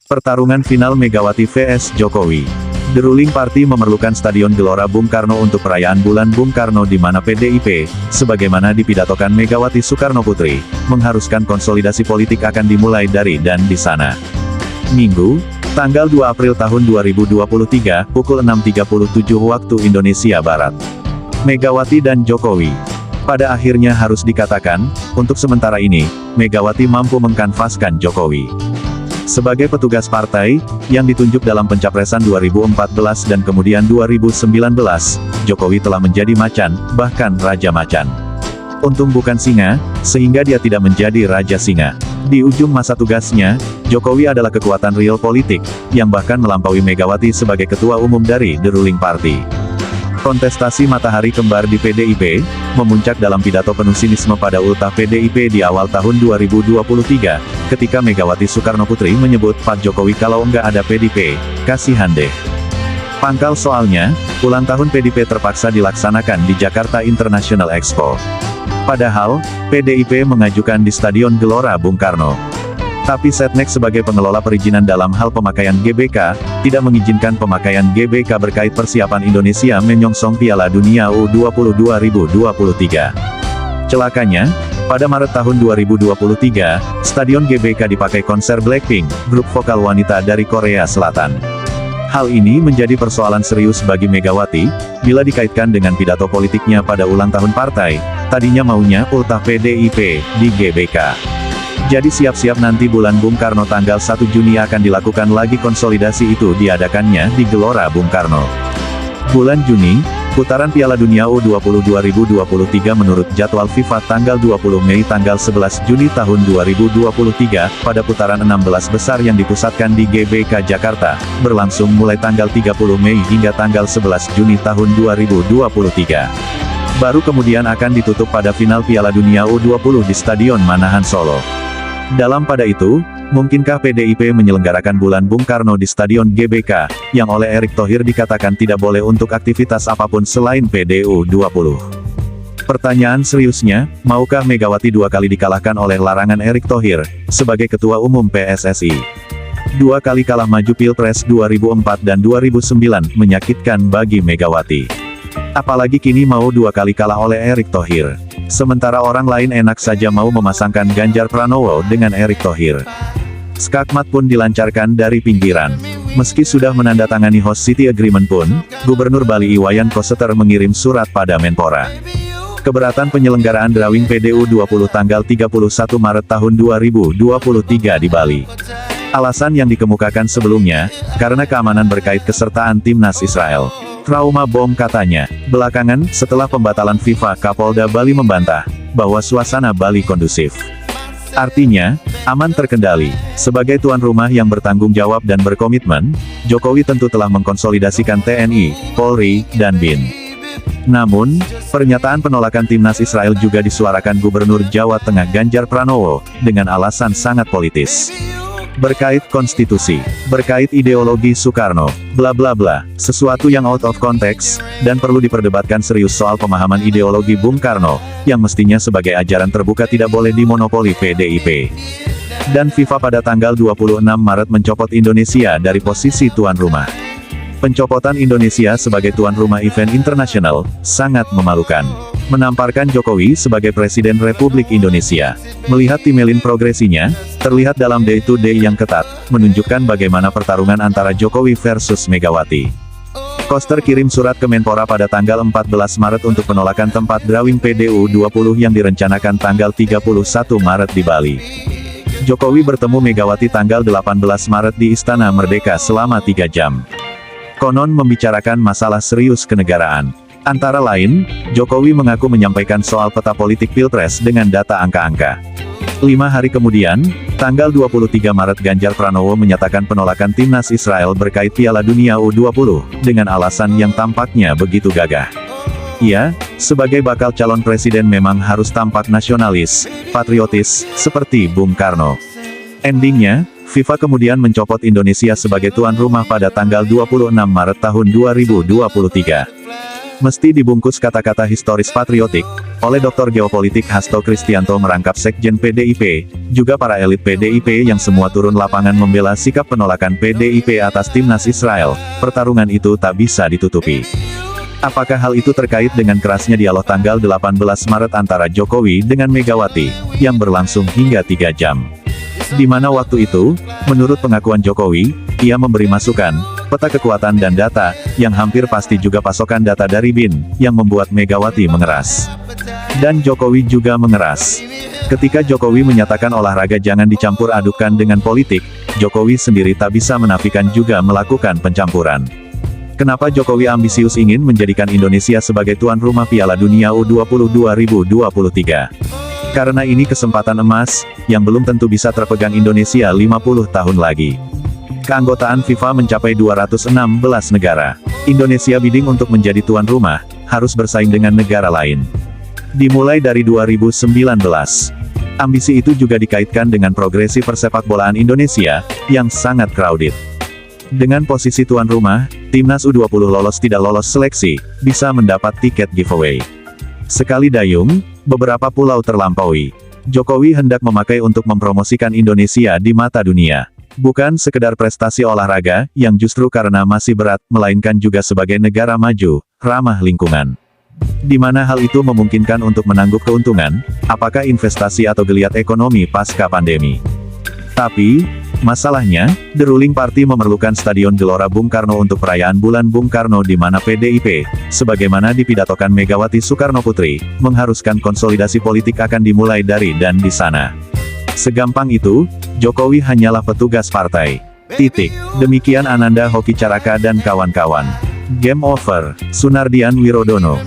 Pertarungan final Megawati vs Jokowi. The ruling party memerlukan Stadion Gelora Bung Karno untuk perayaan Bulan Bung Karno di mana PDIP, sebagaimana dipidatokan Megawati Soekarno Putri, mengharuskan konsolidasi politik akan dimulai dari dan di sana. Minggu, tanggal 2 April tahun 2023, pukul 6.37 waktu Indonesia Barat. Megawati dan Jokowi. Pada akhirnya harus dikatakan, untuk sementara ini, Megawati mampu mengkanvaskan Jokowi. Sebagai petugas partai, yang ditunjuk dalam pencapresan 2014 dan kemudian 2019, Jokowi telah menjadi macan, bahkan Raja Macan. Untung bukan singa, sehingga dia tidak menjadi Raja Singa. Di ujung masa tugasnya, Jokowi adalah kekuatan real politik, yang bahkan melampaui Megawati sebagai ketua umum dari The Ruling Party. Kontestasi matahari kembar di PDIP, memuncak dalam pidato penuh sinisme pada ultah PDIP di awal tahun 2023, ketika Megawati Soekarno Putri menyebut Pak Jokowi kalau enggak ada PDIP, kasihan deh. Pangkal soalnya, ulang tahun PDIP terpaksa dilaksanakan di Jakarta International Expo. Padahal, PDIP mengajukan di Stadion Gelora Bung Karno. Tapi Setnek sebagai pengelola perizinan dalam hal pemakaian GBK, tidak mengizinkan pemakaian GBK berkait persiapan Indonesia menyongsong Piala Dunia U20 2023. Celakanya, pada Maret tahun 2023, Stadion GBK dipakai konser Blackpink, grup vokal wanita dari Korea Selatan. Hal ini menjadi persoalan serius bagi Megawati, bila dikaitkan dengan pidato politiknya pada ulang tahun partai, tadinya maunya ultah PDIP di GBK. Jadi siap-siap nanti bulan Bung Karno tanggal 1 Juni akan dilakukan lagi konsolidasi itu diadakannya di Gelora Bung Karno. Bulan Juni, putaran Piala Dunia U20 2023 menurut jadwal FIFA tanggal 20 Mei tanggal 11 Juni tahun 2023, pada putaran 16 besar yang dipusatkan di GBK Jakarta, berlangsung mulai tanggal 30 Mei hingga tanggal 11 Juni tahun 2023. Baru kemudian akan ditutup pada final Piala Dunia U20 di Stadion Manahan Solo. Dalam pada itu, mungkinkah PDIP menyelenggarakan bulan Bung Karno di Stadion GBK, yang oleh Erick Thohir dikatakan tidak boleh untuk aktivitas apapun selain PDU20? Pertanyaan seriusnya, maukah Megawati dua kali dikalahkan oleh larangan Erick Thohir, sebagai Ketua Umum PSSI? Dua kali kalah maju Pilpres 2004 dan 2009, menyakitkan bagi Megawati. Apalagi kini mau dua kali kalah oleh Erick Thohir. Sementara orang lain enak saja mau memasangkan Ganjar Pranowo dengan Erick Thohir. Skakmat pun dilancarkan dari pinggiran. Meski sudah menandatangani Host City Agreement pun, Gubernur Bali Iwayan Koster mengirim surat pada Menpora. Keberatan penyelenggaraan drawing PDU20 tanggal 31 Maret tahun 2023 di Bali. Alasan yang dikemukakan sebelumnya, karena keamanan berkait kesertaan timnas Israel. Trauma bom katanya. Belakangan, setelah pembatalan FIFA, Kapolda Bali membantah bahwa suasana Bali kondusif. Artinya, aman terkendali. Sebagai tuan rumah yang bertanggung jawab dan berkomitmen, Jokowi tentu telah mengkonsolidasikan TNI, Polri, dan BIN. Namun, pernyataan penolakan timnas Israel juga disuarakan Gubernur Jawa Tengah Ganjar Pranowo, dengan alasan sangat politis. Berkait konstitusi, berkait ideologi Soekarno, bla bla bla, sesuatu yang out of context, dan perlu diperdebatkan serius soal pemahaman ideologi Bung Karno, yang mestinya sebagai ajaran terbuka tidak boleh dimonopoli PDIP. Dan FIFA pada tanggal 26 Maret mencopot Indonesia dari posisi tuan rumah. Pencopotan Indonesia sebagai tuan rumah event internasional, sangat memalukan. Menamparkan Jokowi sebagai Presiden Republik Indonesia. Melihat timeline progresinya, terlihat dalam day-to-day yang ketat, menunjukkan bagaimana pertarungan antara Jokowi versus Megawati. Koster kirim surat ke Menpora pada tanggal 14 Maret untuk penolakan tempat drawing PDU20 yang direncanakan tanggal 31 Maret di Bali. Jokowi bertemu Megawati tanggal 18 Maret di Istana Merdeka selama 3 jam. Konon membicarakan masalah serius kenegaraan. Antara lain, Jokowi mengaku menyampaikan soal peta politik Pilpres dengan data angka-angka. 5 hari kemudian, tanggal 23 Maret Ganjar Pranowo menyatakan penolakan timnas Israel berkait Piala Dunia U20, dengan alasan yang tampaknya begitu gagah. Ia, sebagai bakal calon presiden memang harus tampak nasionalis, patriotis, seperti Bung Karno. Endingnya, FIFA kemudian mencopot Indonesia sebagai tuan rumah pada tanggal 26 Maret tahun 2023. Mesti dibungkus kata-kata historis patriotik, oleh Dr. Geopolitik Hasto Kristianto merangkap Sekjen PDIP, juga para elit PDIP yang semua turun lapangan membela sikap penolakan PDIP atas timnas Israel, pertarungan itu tak bisa ditutupi. Apakah hal itu terkait dengan kerasnya dialog tanggal 18 Maret antara Jokowi dengan Megawati, yang berlangsung hingga 3 jam? Di mana waktu itu, menurut pengakuan Jokowi, ia memberi masukan, peta kekuatan dan data, yang hampir pasti juga pasokan data dari BIN, yang membuat Megawati mengeras. Dan Jokowi juga mengeras. Ketika Jokowi menyatakan olahraga jangan dicampur adukan dengan politik, Jokowi sendiri tak bisa menafikan juga melakukan pencampuran. Kenapa Jokowi ambisius ingin menjadikan Indonesia sebagai tuan rumah Piala Dunia U20 2023? Karena ini kesempatan emas, yang belum tentu bisa terpegang Indonesia 50 tahun lagi. Keanggotaan FIFA mencapai 216 negara. Indonesia bidding untuk menjadi tuan rumah, harus bersaing dengan negara lain. Dimulai dari 2019. Ambisi itu juga dikaitkan dengan progresi persepakbolaan Indonesia, yang sangat crowded. Dengan posisi tuan rumah, timnas U20 lolos tidak lolos seleksi, bisa mendapat tiket giveaway. Sekali dayung, beberapa pulau terlampaui. Jokowi hendak memakai untuk mempromosikan Indonesia di mata dunia. Bukan sekedar prestasi olahraga, yang justru karena masih berat, melainkan juga sebagai negara maju, ramah lingkungan. Di mana hal itu memungkinkan untuk menangguk keuntungan, apakah investasi atau geliat ekonomi pasca pandemi. Tapi, masalahnya, The Ruling Party memerlukan Stadion Gelora Bung Karno untuk perayaan Bulan Bung Karno di mana PDIP, sebagaimana dipidatokan Megawati Soekarnoputri, mengharuskan konsolidasi politik akan dimulai dari dan di sana. Segampang itu, Jokowi hanyalah petugas partai. Titik. Demikian Ananda Hoki Caraka dan kawan-kawan. Game over. Sunardian Wirodono.